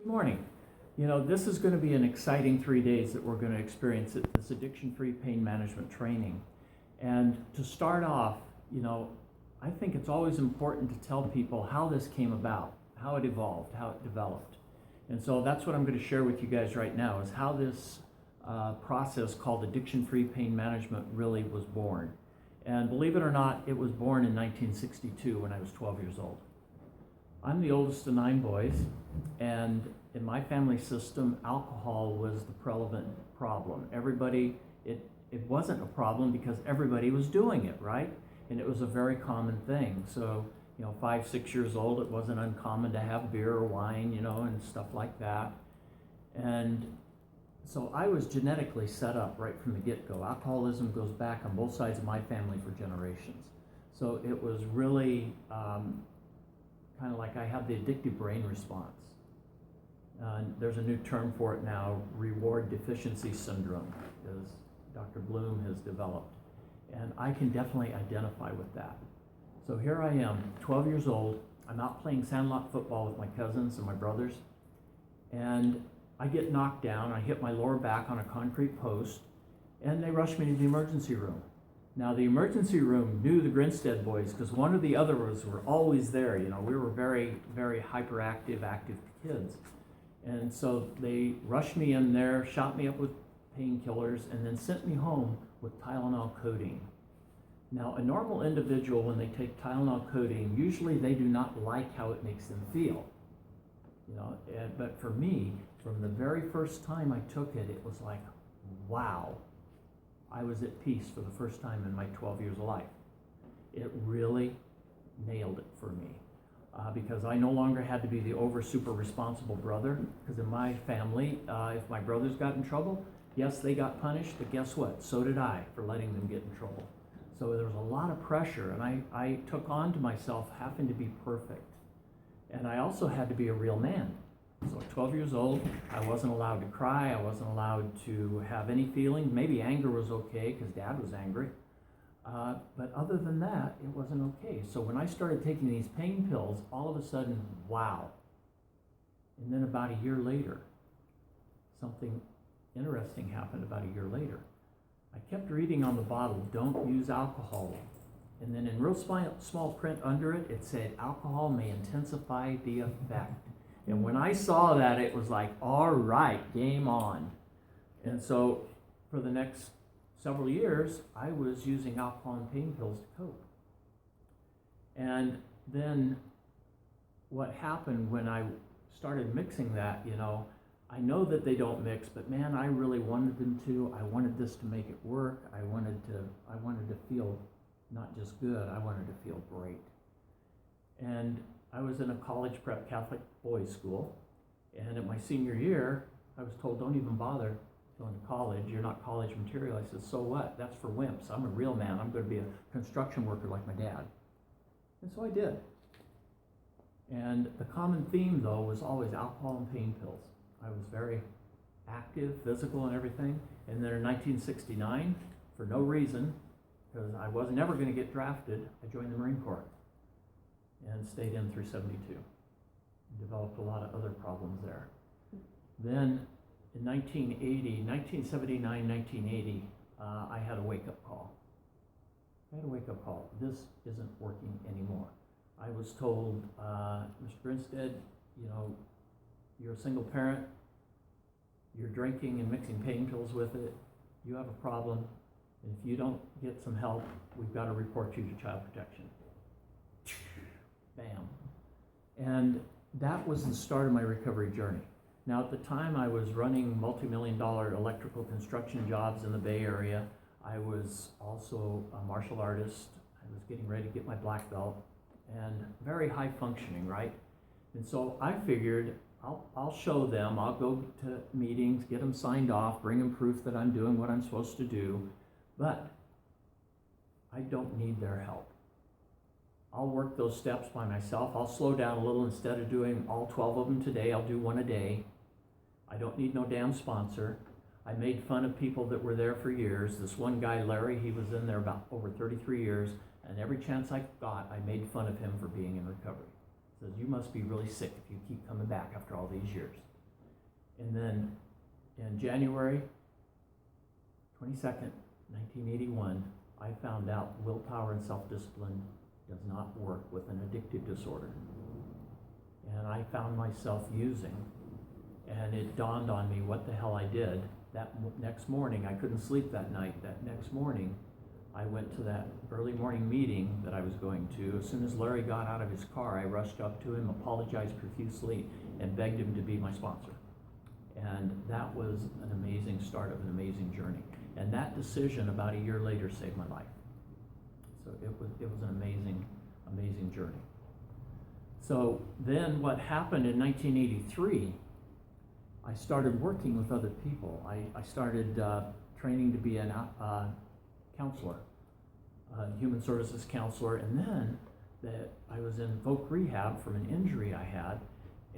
Good morning. This is going to be an exciting 3 days that we're going to experience at this addiction-free pain management training. And to start off, I think it's always important to tell people how this came about, how it evolved, how it developed. And so that's what I'm going to share with you guys right now, is how this process called addiction-free pain management really was born. And believe it or not, it was born in 1962 when I was 12 years old. I'm the oldest of 9 boys, and in my family system, alcohol was the prevalent problem. It wasn't a problem because everybody was doing it, right? And it was a very common thing. So, 5, 6 years old, it wasn't uncommon to have beer or wine, and stuff like that. And so I was genetically set up right from the get-go. Alcoholism goes back on both sides of my family for generations. So it was really kind of like I had the addictive brain response. There's a new term for it now, reward deficiency syndrome, as Dr. Bloom has developed. And I can definitely identify with that. So here I am, 12 years old. I'm out playing sandlot football with my cousins and my brothers. And I get knocked down. I hit my lower back on a concrete post. And they rush me to the emergency room. Now, the emergency room knew the Grinstead boys because one or the other were always there. We were very, very hyperactive, active kids. And so they rushed me in there, shot me up with painkillers, and then sent me home with Tylenol codeine. Now, a normal individual, when they take Tylenol codeine, usually they do not like how it makes them feel. But for me, from the very first time I took it, it was like, wow. I was at peace for the first time in my 12 years of life. It really nailed it for me because I no longer had to be the super responsible brother, because in my family, if my brothers got in trouble, yes, they got punished, but guess what? So did I for letting them get in trouble. So there was a lot of pressure, and I took on to myself having to be perfect. And I also had to be a real man. So at 12 years old, I wasn't allowed to cry. I wasn't allowed to have any feelings. Maybe anger was okay because Dad was angry. But other than that, it wasn't okay. So when I started taking these pain pills, all of a sudden, wow. And then about a year later, something interesting happened about a year later. I kept reading on the bottle, don't use alcohol. And then in real small print under it, it said, alcohol may intensify the effect. And when I saw that, it was like, all right, game on. And so for the next several years, I was using alcohol and pain pills to cope. And then what happened when I started mixing that, I know that they don't mix, but man, I really wanted them to. I wanted this to make it work. I wanted to feel not just good, I wanted to feel great. And I was in a college prep Catholic boys school, and at my senior year, I was told, don't even bother going to college. You're not college material. I said, so what? That's for wimps. I'm a real man. I'm going to be a construction worker like my dad. And so I did. And the common theme, though, was always alcohol and pain pills. I was very active, physical, and everything. And then in 1969, for no reason, because I was never going to get drafted, I joined the Marine Corps and stayed in through 72. Developed a lot of other problems there. Then in 1979, 1980, I had a wake-up call. This isn't working anymore. I was told, Mr. Grinstead, you're a single parent, you're drinking and mixing pain pills with it, you have a problem, and if you don't get some help, we've got to report you to child protection. Bam. And that was the start of my recovery journey. Now at the time I was running multi-million-dollar electrical construction jobs in the Bay Area. I was also a martial artist. I was getting ready to get my black belt and very high functioning, right? And so I figured I'll show them, I'll go to meetings, get them signed off, bring them proof that I'm doing what I'm supposed to do, but I don't need their help. I'll work those steps by myself. I'll slow down a little. Instead of doing all 12 of them today, I'll do one a day. I don't need no damn sponsor. I made fun of people that were there for years. This one guy, Larry, he was in there about over 33 years, and every chance I got, I made fun of him for being in recovery. Says, you must be really sick if you keep coming back after all these years. And then in January 22nd, 1981, I found out willpower and self-discipline does not work with an addictive disorder. And I found myself using, and it dawned on me what the hell I did. That next morning, I couldn't sleep that night. That next morning, I went to that early morning meeting that I was going to. As soon as Larry got out of his car, I rushed up to him, apologized profusely, and begged him to be my sponsor. And that was an amazing start of an amazing journey. And that decision about a year later saved my life. So it was an amazing journey. So then what happened in 1983, I started working with other people. I started training to be a counselor, a human services counselor, and then I was in voc rehab from an injury I had,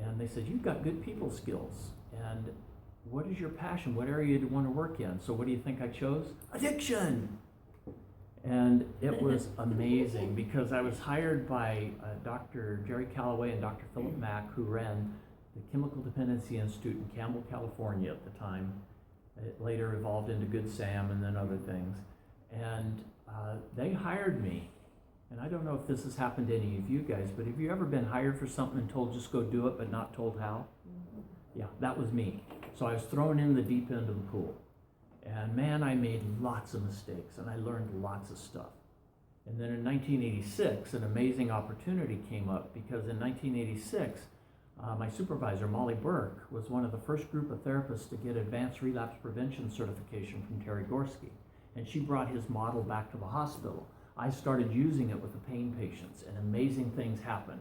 and they said, you've got good people skills, and what is your passion? What area do you want to work in? So what do you think I chose? Addiction! And it was amazing because I was hired by Dr. Jerry Calloway and Dr. Philip Mack, who ran the Chemical Dependency Institute in Campbell, California at the time. It later evolved into Good Sam and then other things. And they hired me. And I don't know if this has happened to any of you guys, but have you ever been hired for something and told just go do it, but not told how? Mm-hmm. Yeah, that was me. So I was thrown in the deep end of the pool. And man, I made lots of mistakes and I learned lots of stuff. And then in 1986, an amazing opportunity came up because in 1986, my supervisor, Molly Burke, was one of the first group of therapists to get advanced relapse prevention certification from Terry Gorski. And she brought his model back to the hospital. I started using it with the pain patients and amazing things happened.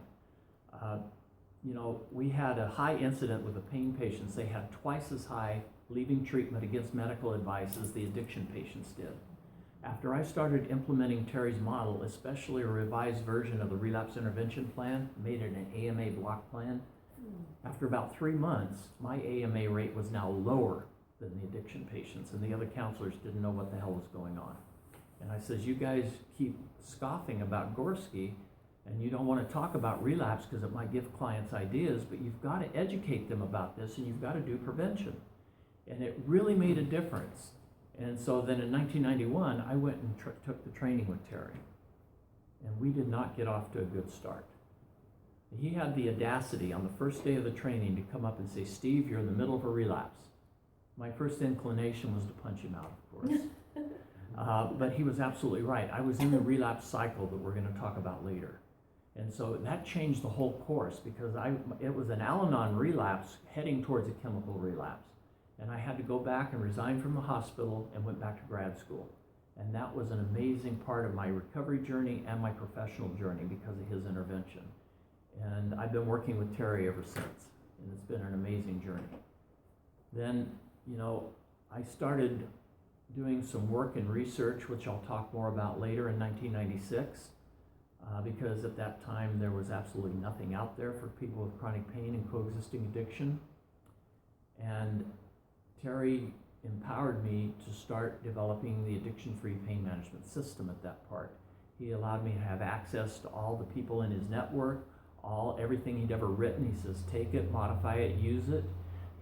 We had a high incident with the pain patients. They had twice as high leaving treatment against medical advice as the addiction patients did. After I started implementing Terry's model, especially a revised version of the relapse intervention plan, made it an AMA block plan, after about 3 months, my AMA rate was now lower than the addiction patients, and the other counselors didn't know what the hell was going on. And I says, you guys keep scoffing about Gorski, and you don't want to talk about relapse because it might give clients ideas, but you've got to educate them about this, and you've got to do prevention. And it really made a difference. And so then in 1991, I went and took the training with Terry. And we did not get off to a good start. He had the audacity on the first day of the training to come up and say, Steve, you're in the middle of a relapse. My first inclination was to punch him out, of course. But he was absolutely right. I was in the relapse cycle that we're going to talk about later. And so that changed the whole course because it was an Al-Anon relapse heading towards a chemical relapse. And I had to go back and resign from the hospital and went back to grad school. And that was an amazing part of my recovery journey and my professional journey because of his intervention. And I've been working with Terry ever since, and it's been an amazing journey. Then, I started doing some work and research, which I'll talk more about later in 1996, because at that time there was absolutely nothing out there for people with chronic pain and coexisting addiction. And Terry empowered me to start developing the addiction-free pain management system at that part. He allowed me to have access to all the people in his network, everything he'd ever written. He says, take it, modify it, use it.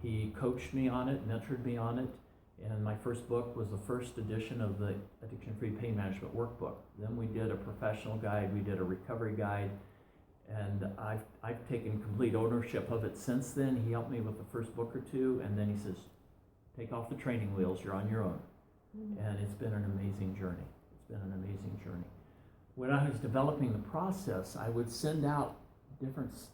He coached me on it, mentored me on it. And my first book was the first edition of the Addiction-Free Pain Management Workbook. Then we did a professional guide, we did a recovery guide, and I've taken complete ownership of it since then. He helped me with the first book or two, and then he says, take off the training wheels, you're on your own. And it's been an amazing journey. It's been an amazing journey. When I was developing the process, I would send out different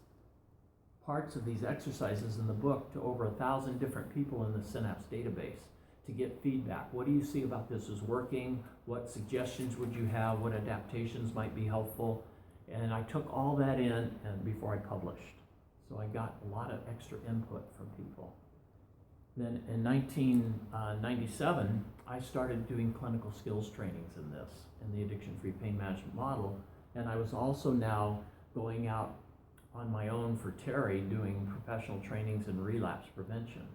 parts of these exercises in the book to over 1,000 different people in the Synapse database to get feedback. What do you see about this is working? What suggestions would you have? What adaptations might be helpful? And I took all that in and before I published. So I got a lot of extra input from people. Then in 1997, I started doing clinical skills trainings in the addiction-free pain management model. And I was also now going out on my own for Terry doing professional trainings in relapse prevention.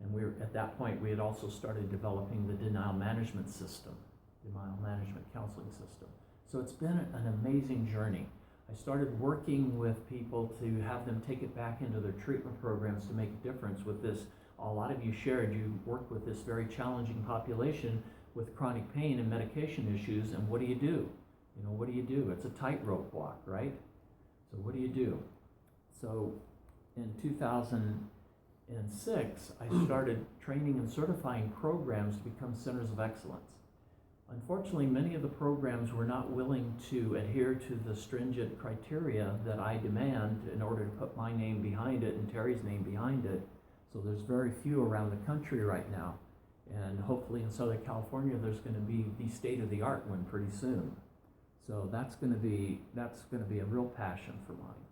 And at that point, we had also started developing the denial management counseling system. So it's been an amazing journey. I started working with people to have them take it back into their treatment programs to make a difference with this, a lot of you shared, you work with this very challenging population with chronic pain and medication issues, and what do you do? You know, what do you do? It's a tightrope walk, right? So what do you do? So in 2006, I started training and certifying programs to become centers of excellence. Unfortunately, many of the programs were not willing to adhere to the stringent criteria that I demand in order to put my name behind it and Terry's name behind it. So there's very few around the country right now. And hopefully in Southern California, there's going to be the state-of-the-art one pretty soon. So that's going to be a real passion for mine.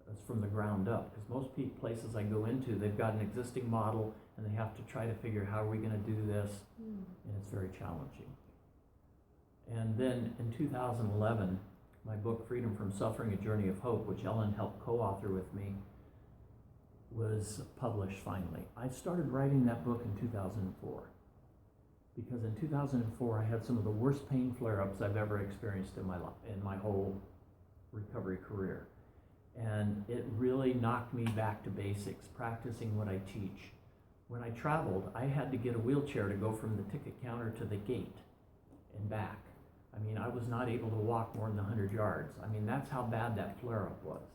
It's from the ground up, because most places I go into, they've got an existing model and they have to try to figure how are we going to do this, and it's very challenging. And then in 2011, my book, Freedom from Suffering, A Journey of Hope, which Ellen helped co-author with me, was published finally. I started writing that book in 2004, because in 2004 I had some of the worst pain flare-ups I've ever experienced in my whole recovery career. And it really knocked me back to basics, practicing what I teach. When I traveled, I had to get a wheelchair to go from the ticket counter to the gate and back. I mean, I was not able to walk more than 100 yards. I mean, that's how bad that flare-up was.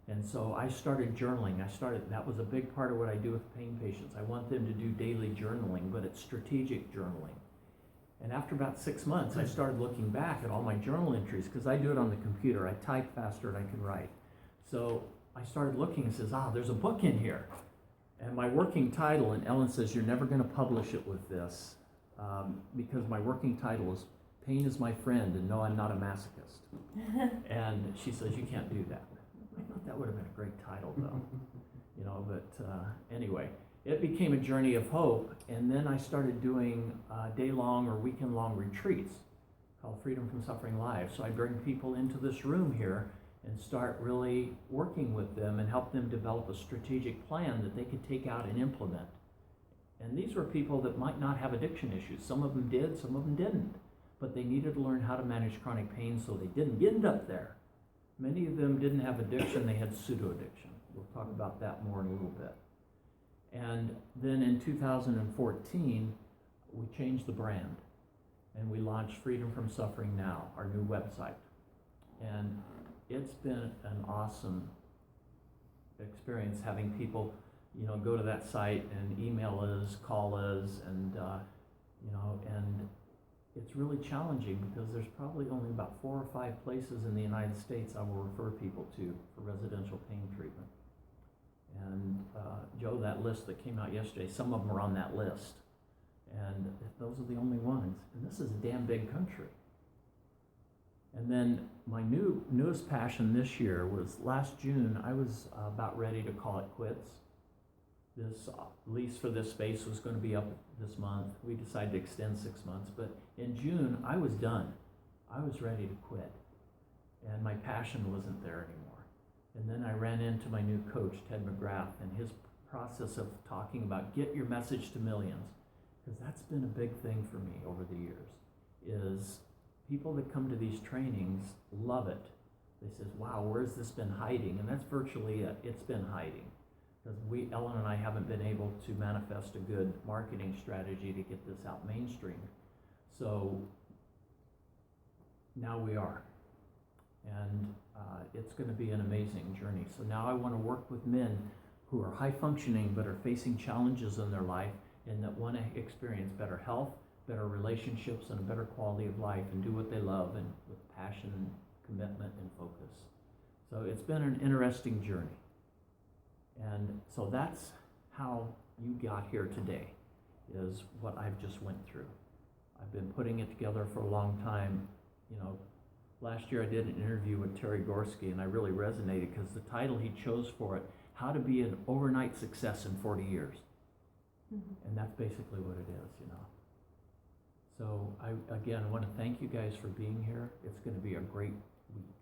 And so I started journaling. That was a big part of what I do with pain patients. I want them to do daily journaling, but it's strategic journaling. And after about 6 months, I started looking back at all my journal entries, because I do it on the computer. I type faster than I can write. So I started looking and says, there's a book in here. And my working title, and Ellen says, you're never going to publish it with this, because my working title is Pain is My Friend, and No, I'm Not a Masochist. And she says, you can't do that. I thought that would have been a great title, though. You know, but anyway, it became a journey of hope, and then I started doing day-long or weekend-long retreats called Freedom from Suffering Live. So I bring people into this room here and start really working with them and help them develop a strategic plan that they could take out and implement. And these were people that might not have addiction issues. Some of them did, some of them didn't. But they needed to learn how to manage chronic pain so they didn't end up there. Many of them didn't have addiction, they had pseudo-addiction. We'll talk about that more in a little bit. And then in 2014, we changed the brand and we launched Freedom from Suffering Now, our new website. And it's been an awesome experience having people, you know, go to that site and email us, call us, and you know, and it's really challenging because there's probably only about 4 or 5 places in the United States I will refer people to for residential pain treatment. And Joe, that list that came out yesterday, some of them are on that list. And those are the only ones. And this is a damn big country. And then my newest passion this year was last June, I was about ready to call it quits. This lease for this space was going to be up this month. We decided to extend 6 months, but in June, I was done. I was ready to quit, and my passion wasn't there anymore. And then I ran into my new coach, Ted McGrath, and his process of talking about get your message to millions, because that's been a big thing for me over the years, is people that come to these trainings love it. They says, wow, where's this been hiding? And that's virtually it. It's been hiding. Because Ellen and I haven't been able to manifest a good marketing strategy to get this out mainstream. So now we are. And it's going to be an amazing journey. So now I want to work with men who are high functioning but are facing challenges in their life and that want to experience better health, better relationships, and a better quality of life and do what they love and with passion and commitment and focus. So it's been an interesting journey. And so that's how you got here today, is what I've just went through. I've been putting it together for a long time. You know, last year I did an interview with Terry Gorski, and I really resonated because the title he chose for it, How to Be an Overnight Success in 40 Years. Mm-hmm. And that's basically what it is, you know. So I want to thank you guys for being here. It's going to be a great week.